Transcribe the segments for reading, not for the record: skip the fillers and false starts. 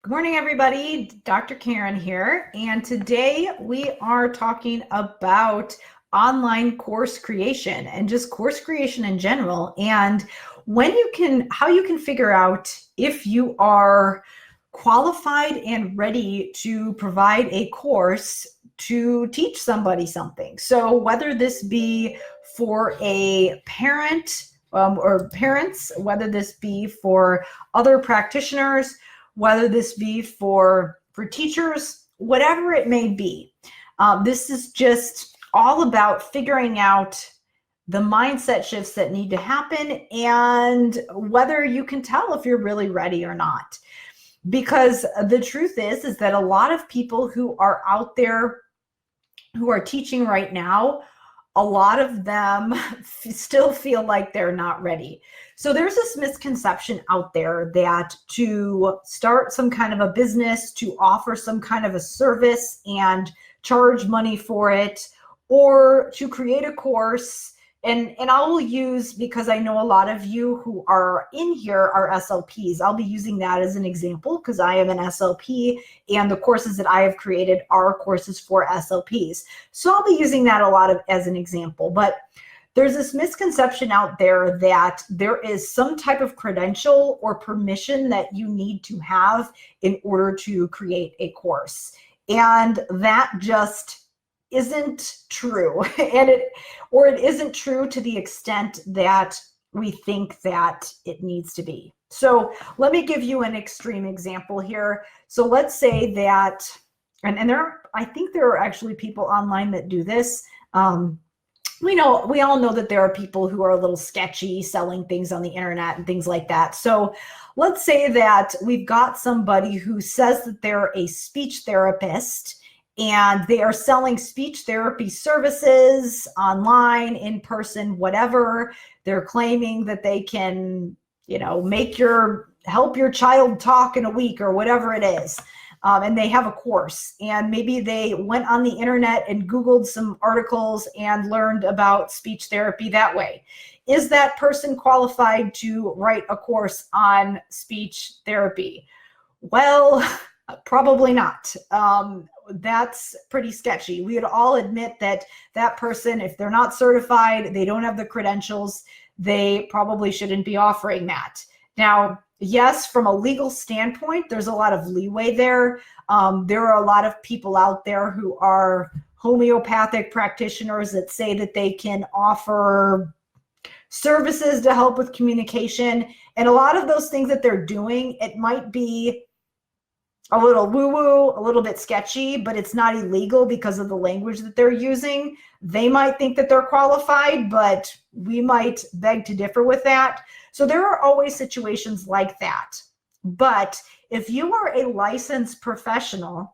Good morning, everybody. Dr. Karen here, and today we are talking about online course creation and just course creation in general, and how you can figure out if you are qualified and ready to provide a course to teach somebody something. So whether this be for a parent or parents, whether this be for other practitioners, whether this be for teachers, whatever it may be. This is just all about figuring out the mindset shifts that need to happen and whether you can tell if you're really ready or not. Because the truth is that a lot of people who are out there who are teaching right now, a lot of them still feel like they're not ready. So there's this misconception out there that to start some kind of a business, to offer some kind of a service and charge money for it, or to create a course, and I will use, because I know a lot of you who are in here are SLPs. I'll be using that as an example because I am an SLP and the courses that I have created are courses for SLPs. So I'll be using that a lot as an example. But there's this misconception out there that there is some type of credential or permission that you need to have in order to create a course. And that just isn't true. It isn't true to the extent that we think that it needs to be. So let me give you an extreme example here. So let's say that, and I think there are actually people online that do this. We all know that there are people who are a little sketchy selling things on the internet and things like that. So let's say that we've got somebody who says that they're a speech therapist and they are selling speech therapy services online, in person, whatever. They're claiming that they can, help your child talk in a week or whatever it is. And they have a course, and maybe they went on the internet and Googled some articles and learned about speech therapy that way. Is that person qualified to write a course on speech therapy? Well, probably not. That's pretty sketchy. We would all admit that that person, if they're not certified, they don't have the credentials, they probably shouldn't be offering that. Now, yes, from a legal standpoint, there's a lot of leeway there. There are a lot of people out there who are homeopathic practitioners that say that they can offer services to help with communication. And a lot of those things that they're doing, it might be a little woo-woo, a little bit sketchy, but it's not illegal because of the language that they're using. They might think that they're qualified, but we might beg to differ with that. So there are always situations like that. But if you are a licensed professional,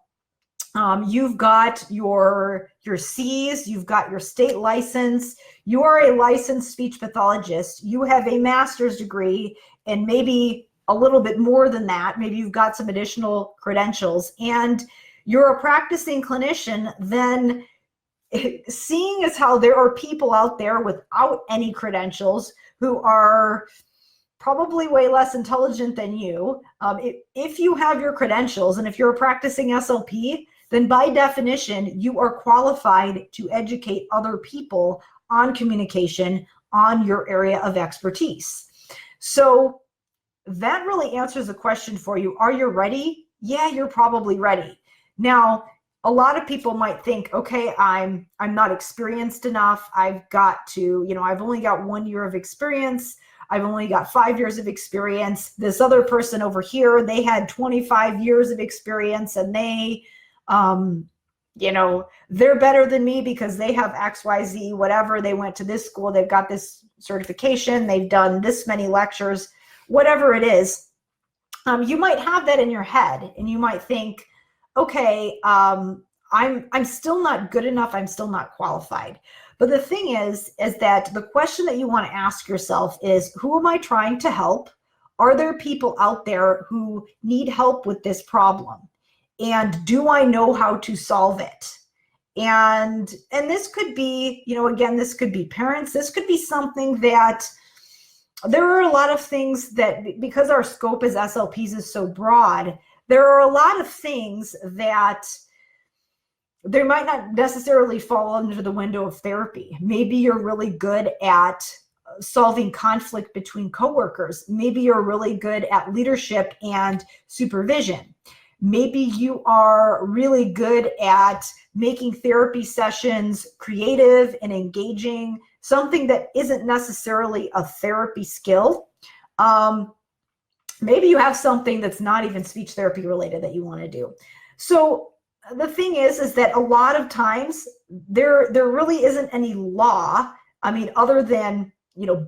you've got your C's, you've got your state license, you are a licensed speech pathologist, you have a master's degree, and maybe a little bit more than that, maybe you've got some additional credentials, and you're a practicing clinician, then seeing as how there are people out there without any credentials who are probably way less intelligent than you, if you have your credentials and if you're a practicing SLP, then by definition, you are qualified to educate other people on communication on your area of expertise. So that really answers the question for you. Are you ready? Yeah, you're probably ready. Now, a lot of people might think, okay, I'm not experienced enough. I've got to, I've only got 1 year of experience. I've only got 5 years of experience. This other person over here, they had 25 years of experience, and they, they're better than me because they have XYZ, whatever. They went to this school, they've got this certification, they've done this many lectures, whatever it is. You might have that in your head, and you might think, okay, I'm still not good enough. I'm still not qualified. But the thing is that the question that you want to ask yourself is, who am I trying to help? Are there people out there who need help with this problem? And do I know how to solve it? And this could be, again, this could be parents. This could be something that there are a lot of things that, because our scope as SLPs is so broad, there are a lot of things that they might not necessarily fall under the window of therapy. Maybe you're really good at solving conflict between coworkers. Maybe you're really good at leadership and supervision. Maybe you are really good at making therapy sessions creative and engaging, something that isn't necessarily a therapy skill. Maybe you have something that's not even speech therapy related that you want to do. So the thing is that a lot of times there really isn't any law. I mean, other than,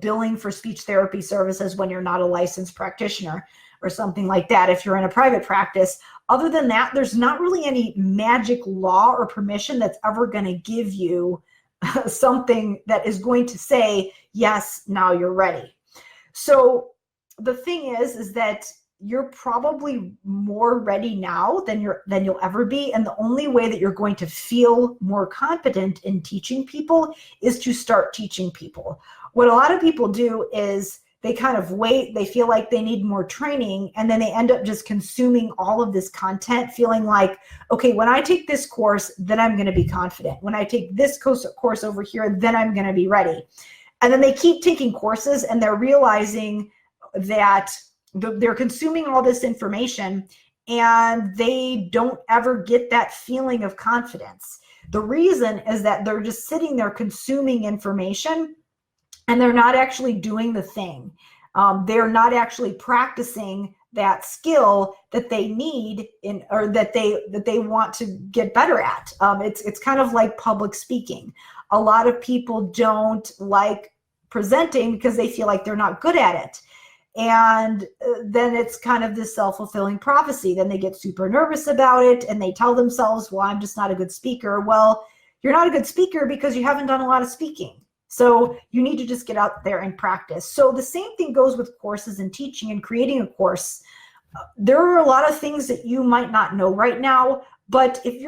billing for speech therapy services when you're not a licensed practitioner or something like that, if you're in a private practice. Other than that, there's not really any magic law or permission that's ever going to give you something that is going to say, yes, now you're ready. So the thing is that you're probably more ready now than you'll ever be. And the only way that you're going to feel more confident in teaching people is to start teaching people. What a lot of people do is they kind of wait, they feel like they need more training, and then they end up just consuming all of this content, feeling like, okay, when I take this course, then I'm going to be confident. When I take this course over here, then I'm going to be ready. And then they keep taking courses and they're realizing that they're consuming all this information and they don't ever get that feeling of confidence. The reason is that they're just sitting there consuming information and they're not actually doing the thing. They're not actually practicing that skill that they need or that they want to get better at. It's kind of like public speaking. A lot of people don't like presenting because they feel like they're not good at it. And then it's kind of this self-fulfilling prophecy. Then they get super nervous about it and they tell themselves, well, I'm just not a good speaker. Well, you're not a good speaker because you haven't done a lot of speaking. So you need to just get out there and practice. So the same thing goes with courses and teaching and creating a course. There are a lot of things that you might not know right now, but if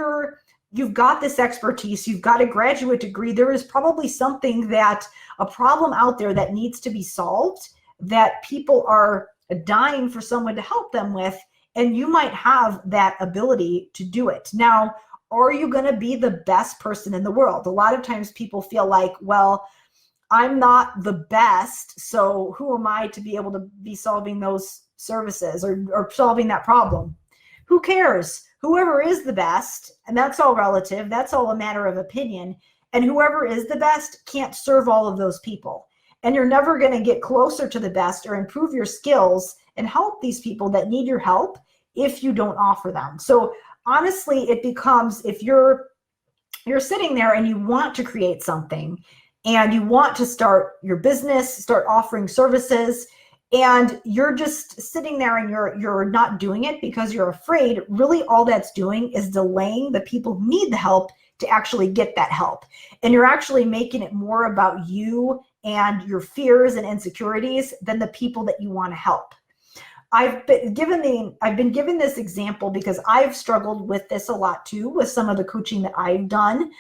you've got this expertise, you've got a graduate degree, there is probably a problem out there that needs to be solved, that people are dying for someone to help them with, and you might have that ability to do it. Now, are you going to be the best person in the world? A lot of times people feel like, well, I'm not the best, so who am I to be able to be solving those services or solving that problem? Who cares? Whoever is the best, and that's all relative, that's all a matter of opinion, and whoever is the best can't serve all of those people. And you're never going to get closer to the best or improve your skills and help these people that need your help if you don't offer them. So honestly, it becomes, if you're sitting there and you want to create something and you want to start your business, start offering services, and you're just sitting there and you're not doing it because you're afraid, really all that's doing is delaying the people who need the help to actually get that help. And you're actually making it more about you and your fears and insecurities than the people that you want to help. I've been given this example because I've struggled with this a lot too, with some of the coaching that I've done.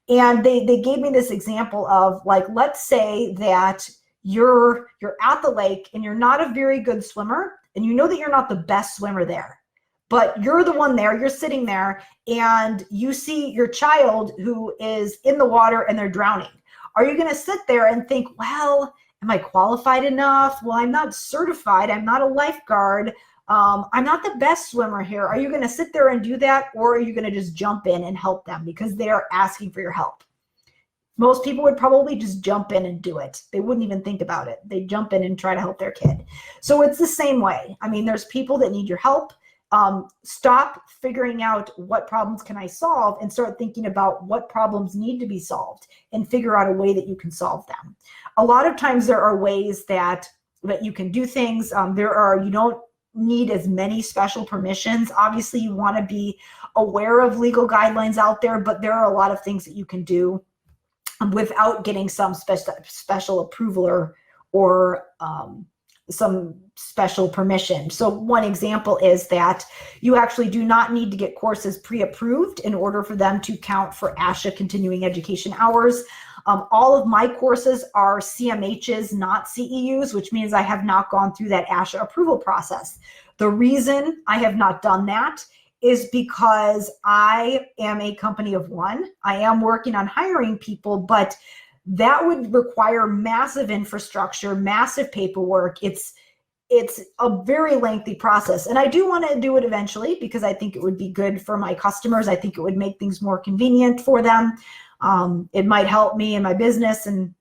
And they gave me this example of, like, let's say that you're at the lake and you're not a very good swimmer, and you know that you're not the best swimmer there, but you're the one there, you're sitting there and you see your child who is in the water and they're drowning. Are you going to sit there and think, well, am I qualified enough? Well, I'm not certified. I'm not a lifeguard. I'm not the best swimmer here. Are you going to sit there and do that? Or are you going to just jump in and help them because they are asking for your help? Most people would probably just jump in and do it. They wouldn't even think about it. They jump in and try to help their kid. So it's the same way. I mean, there's people that need your help. Stop figuring out what problems can I solve and start thinking about what problems need to be solved and figure out a way that you can solve them. A lot of times there are ways that you can do things. You don't need as many special permissions. Obviously, you want to be aware of legal guidelines out there, but there are a lot of things that you can do without getting some special approval or some special permission. So one example is that you actually do not need to get courses pre-approved in order for them to count for ASHA continuing education hours. All of my courses are CMHs, not CEUs, which means I have not gone through that ASHA approval process. The reason I have not done that is because I am a company of one. I am working on hiring people, but that would require massive infrastructure, massive paperwork. It's a very lengthy process. And I do want to do it eventually because I think it would be good for my customers. I think it would make things more convenient for them. It might help me in my business and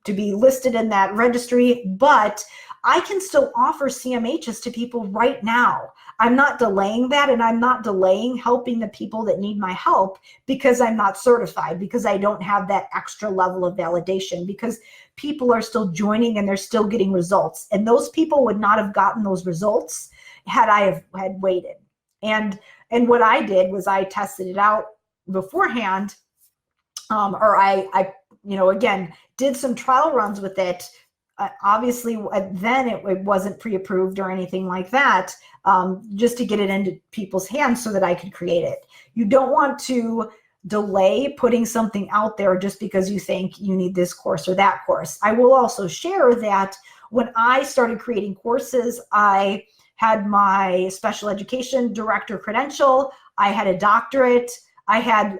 to be listed in that registry, but I can still offer CMHs to people right now. I'm not delaying that, and I'm not delaying helping the people that need my help because I'm not certified, because I don't have that extra level of validation, because people are still joining and they're still getting results. And those people would not have gotten those results had I had waited. And what I did was I tested it out beforehand, or I again, did some trial runs with it. Obviously, then it wasn't pre-approved or anything like that, just to get it into people's hands so that I could create it. You don't want to delay putting something out there just because you think you need this course or that course. I will also share that when I started creating courses, I had my special education director credential, I had a doctorate, I had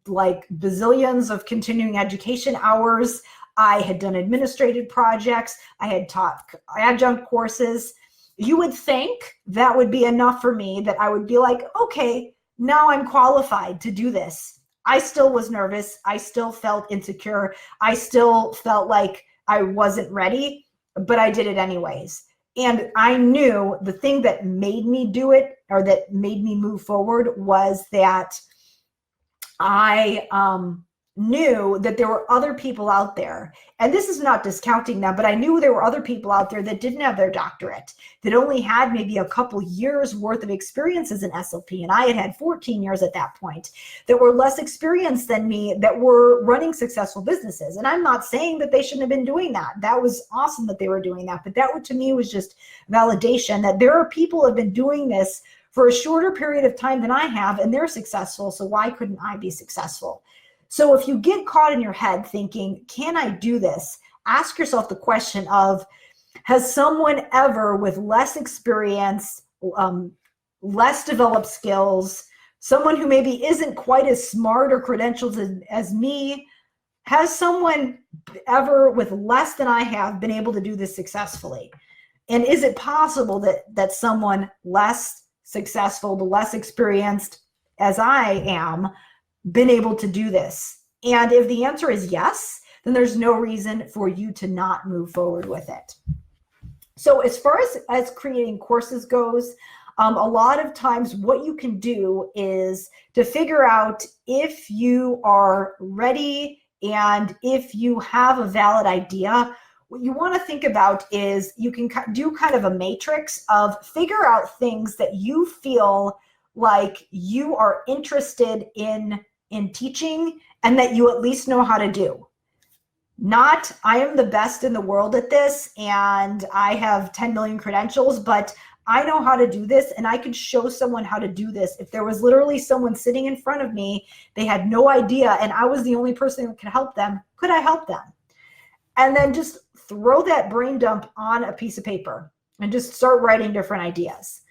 like bazillions of continuing education hours, I had done administrative projects, I had taught adjunct courses. You would think that would be enough for me, that I would be like, okay, now I'm qualified to do this. I still was nervous. I still felt insecure. I still felt like I wasn't ready, but I did it anyways. And I knew the thing that made me do it, or that made me move forward, was that I knew that there were other people out there, and this is not discounting them, but I knew there were other people out there that didn't have their doctorate, that only had maybe a couple years worth of experience as an SLP, and I had 14 years at that point, that were less experienced than me, that were running successful businesses. And I'm not saying that they shouldn't have been doing that. That was awesome that they were doing that, but that to me was just validation that there are people who have been doing this for a shorter period of time than I have, and they're successful, so why couldn't I be successful? So if you get caught in your head thinking, can I do this? Ask yourself the question of, has someone ever with less experience, less developed skills, someone who maybe isn't quite as smart or credentialed as me, has someone ever with less than I have been able to do this successfully? And is it possible that someone less successful, but less experienced as I am, been able to do this? And if the answer is yes, then there's no reason for you to not move forward with it. So as far as creating courses goes, a lot of times what you can do is to figure out if you are ready and if you have a valid idea. What you want to think about is you can do kind of a matrix of figure out things that you feel like you are interested in teaching and that you at least know how to do. Not, I am the best in the world at this and I have 10 million credentials, but I know how to do this and I could show someone how to do this. If there was literally someone sitting in front of me, they had no idea, and I was the only person who could help them, could I help them? And then just throw that brain dump on a piece of paper and just start writing different ideas.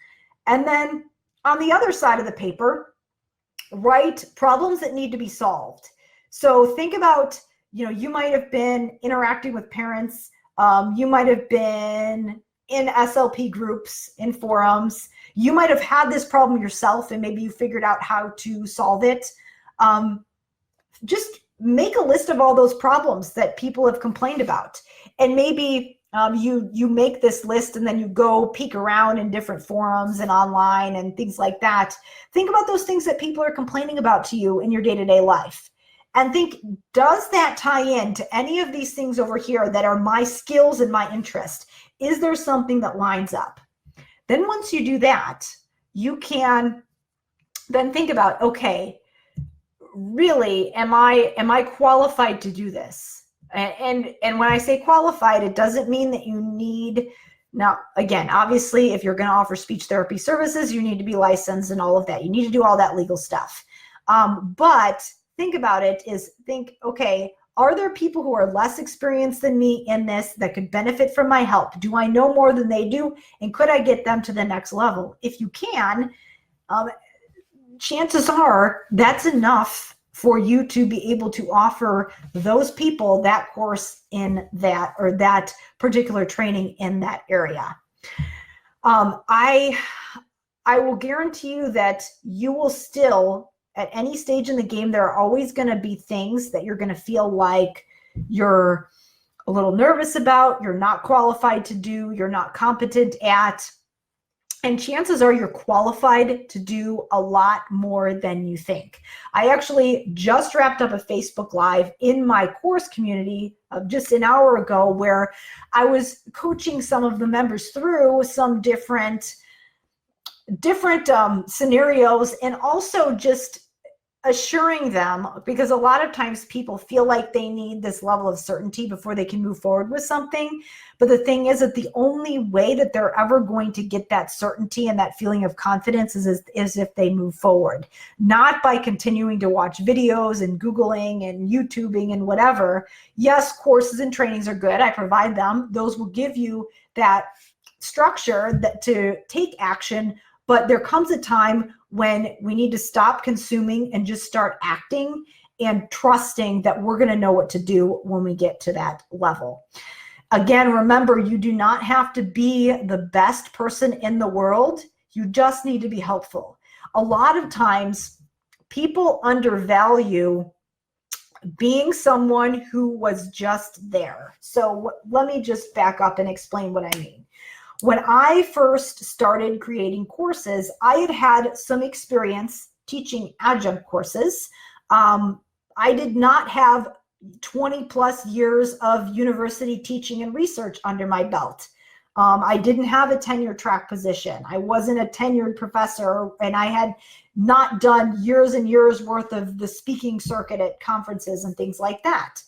And then on the other side of the paper, write problems that need to be solved. So think about, you might have been interacting with parents. You might have been in SLP groups, in forums. You might have had this problem yourself and maybe you figured out how to solve it. Just make a list of all those problems that people have complained about. And maybe you make this list and then you go peek around in different forums and online and things like that. Think about those things that people are complaining about to you in your day-to-day life. And think, does that tie in to any of these things over here that are my skills and my interest? Is there something that lines up? Then once you do that, you can then think about, okay, really, am I qualified to do this? And when I say qualified, it doesn't mean that you need, now again, obviously, if you're going to offer speech therapy services, you need to be licensed and all of that. You need to do all that legal stuff. But think about it is think, okay, Are there people who are less experienced than me in this that could benefit from my help? Do I know more than they do? And could I get them to the next level? If you can, chances are that's enough for you to be able to offer those people that course in that, or that particular training in that area. I will guarantee you that you will still, at any stage in the game, there are always going to be things that you're going to feel like you're a little nervous about, you're not qualified to do, you're not competent at. And chances are you're qualified to do a lot more than you think. I actually just wrapped up a Facebook Live in my course community just an hour ago, where I was coaching some of the members through some different scenarios, and also just assuring them, because a lot of times people feel like they need this level of certainty before they can move forward with something. But the thing is that the only way that they're ever going to get that certainty and that feeling of confidence is if they move forward, not by continuing to watch videos and Googling and YouTubing and whatever. Yes, courses and trainings are good. I provide them. Those will give you that structure that to take action. But there comes a time when we need to stop consuming and just start acting and trusting that we're going to know what to do when we get to that level. Again, remember, you do not have to be the best person in the world. You just need to be helpful. A lot of times people undervalue being someone who was just there. So let me just back up and explain what I mean. When I first started creating courses, I had some experience teaching adjunct courses. I did not have 20 plus years of university teaching and research under my belt. I didn't have a tenure track position. I wasn't a tenured professor, and I had not done years and years worth of the speaking circuit at conferences and things like that.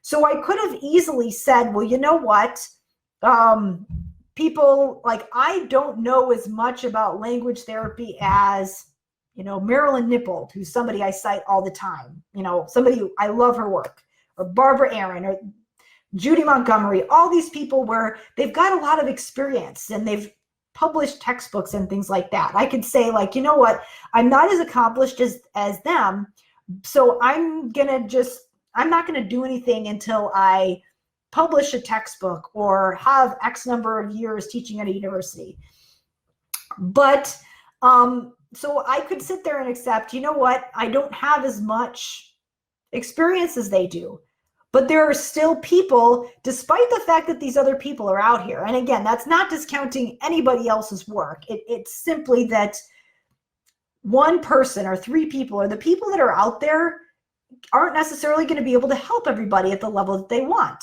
So I could have easily said, well, you know what? People like, I don't know as much about language therapy as, Marilyn Nippold, who's somebody I cite all the time, somebody who I love her work, or Barbara Aaron, or Judy Montgomery, all these people where they've got a lot of experience and they've published textbooks and things like that. I could say, like, you know what, I'm not as accomplished as them, so I'm not going to do anything until I publish a textbook or have X number of years teaching at a university. But so I could sit there and accept, you know what, I don't have as much experience as they do. But there are still people, despite the fact that these other people are out here. And again, that's not discounting anybody else's work. It's simply that one person or three people, or the people that are out there, aren't necessarily going to be able to help everybody at the level that they want.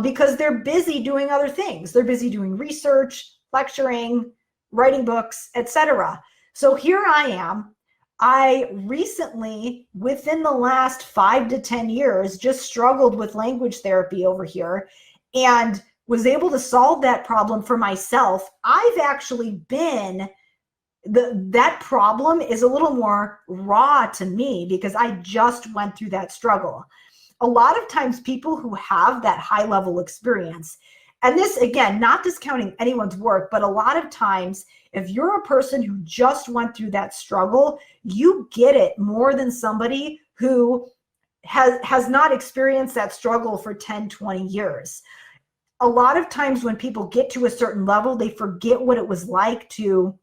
Because they're busy doing other things. They're busy doing research, lecturing, writing books, etc. So here I am. I recently, within the last 5 to 10 years, just struggled with language therapy over here and was able to solve that problem for myself. I've actually been, that problem is a little more raw to me because I just went through that struggle. A lot of times people who have that high level experience, and this, again, not discounting anyone's work, but a lot of times if you're a person who just went through that struggle, you get it more than somebody who has not experienced that struggle for 10, 20 years. A lot of times when people get to a certain level, they forget what it was like to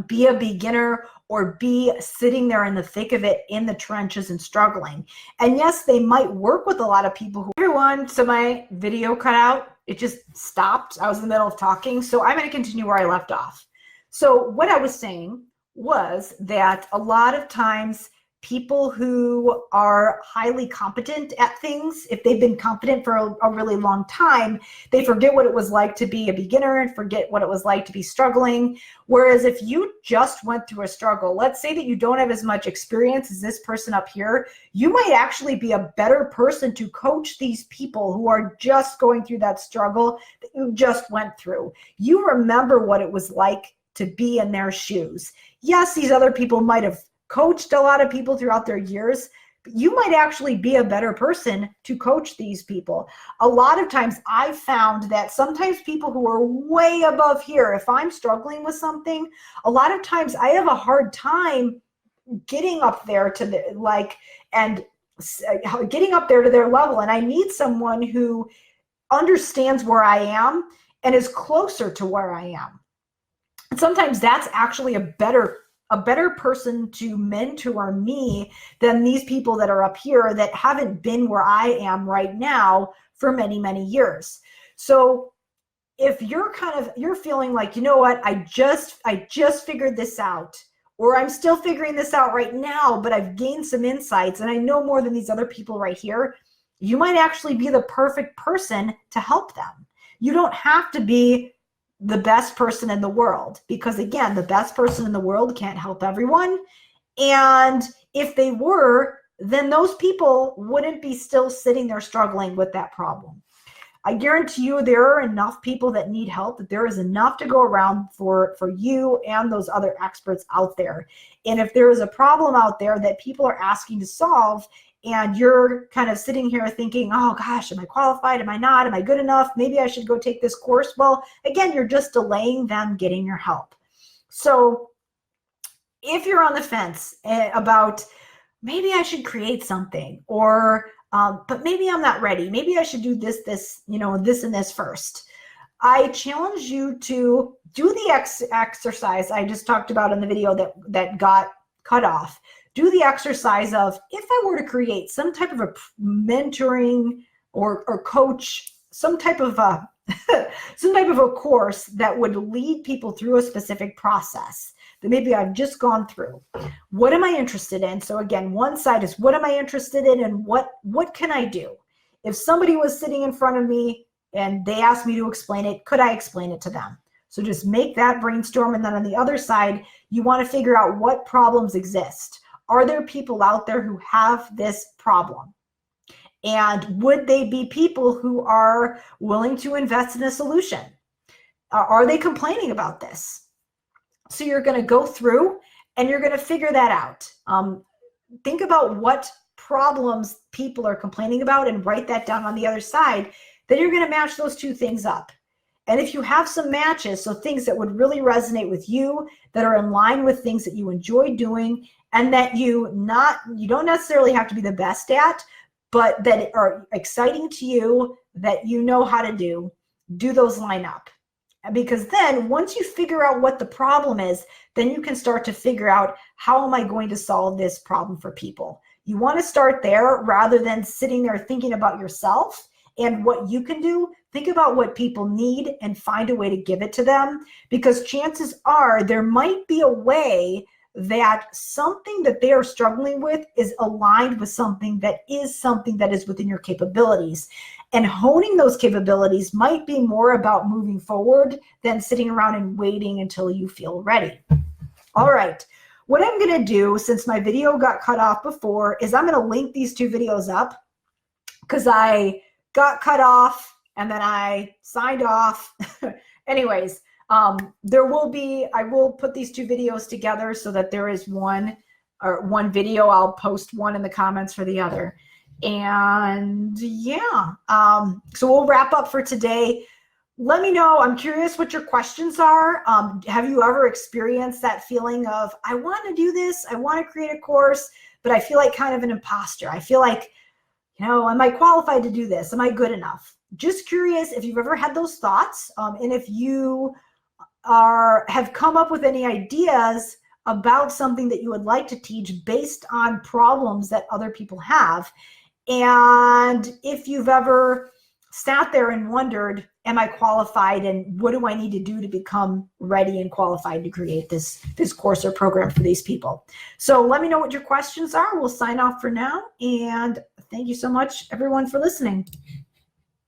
be a beginner or be sitting there in the thick of it in the trenches and struggling. And yes, they might work with a lot of people who, everyone, so my video cut out. It just stopped. I was in the middle of talking. So I'm going to continue where I left off. So what I was saying was that a lot of times people who are highly competent at things, if they've been competent for a really long time, they forget what it was like to be a beginner and forget what it was like to be struggling. Whereas if you just went through a struggle, let's say that you don't have as much experience as this person up here, you might actually be a better person to coach these people who are just going through that struggle that you just went through. You remember what it was like to be in their shoes. Yes, these other people might have coached a lot of people throughout their years, You might actually be a better person to coach these people. A lot of times I've found that sometimes people who are way above here, if I'm struggling with something, a lot of times I have a hard time getting up there to getting up there to their level. And I need someone who understands where I am and is closer to where I am. And sometimes that's actually a better person to mentor me than these people that are up here that haven't been where I am right now for many, many years. So if you're feeling like, you know what, I just figured this out, or I'm still figuring this out right now, but I've gained some insights and I know more than these other people right here, you might actually be the perfect person to help them. You don't have to be the best person in the world, because again, the best person in the world can't help everyone. And if they were, then those people wouldn't be still sitting there struggling with that problem. I guarantee you there are enough people that need help, that there is enough to go around for you and those other experts out there. And if there is a problem out there that people are asking to solve, and you're kind of sitting here thinking, oh gosh, am I qualified? Am I not? Am I good enough? Maybe I should go take this course. Well, again, you're just delaying them getting your help. So if you're on the fence about maybe I should create something, or but maybe I'm not ready, maybe I should do this, this and this first, I challenge you to do the exercise I just talked about in the video that got cut off. Do the exercise of, if I were to create some type of a mentoring or coach, some type of a course that would lead people through a specific process that maybe I've just gone through. What am I interested in? So again, one side is what am I interested in, and what can I do? If somebody was sitting in front of me and they asked me to explain it, could I explain it to them? So just make that brainstorm. And then on the other side, you want to figure out what problems exist. Are there people out there who have this problem? And would they be people who are willing to invest in a solution? Are they complaining about this? So you're going to go through and you're going to figure that out. Think about what problems people are complaining about and write that down on the other side. Then you're going to match those two things up. And if you have some matches, so things that would really resonate with you, that are in line with things that you enjoy doing, and that you don't necessarily have to be the best at, but that are exciting to you, that you know how to do those line up. Because then once you figure out what the problem is, then you can start to figure out, how am I going to solve this problem for people? You want to start there rather than sitting there thinking about yourself and what you can do. Think about what people need and find a way to give it to them, because chances are there might be a way that something that they are struggling with is aligned with something that is within your capabilities. And honing those capabilities might be more about moving forward than sitting around and waiting until you feel ready. All right. What I'm going to do, since my video got cut off before, is I'm going to link these two videos up, because I got cut off and then I signed off. Anyways, I will put these two videos together so that there is one video. I'll post one in the comments for the other. And yeah, so we'll wrap up for today. Let me know. I'm curious what your questions are. Have you ever experienced that feeling of, I want to do this, I want to create a course, but I feel like kind of an imposter. I feel like, am I qualified to do this? Am I good enough? Just curious if you've ever had those thoughts, and if you have come up with any ideas about something that you would like to teach based on problems that other people have. And if you've ever sat there and wondered, am I qualified, and what do I need to do to become ready and qualified to create this course or program for these people? So let me know what your questions are. We'll sign off for now. And thank you so much, everyone, for listening.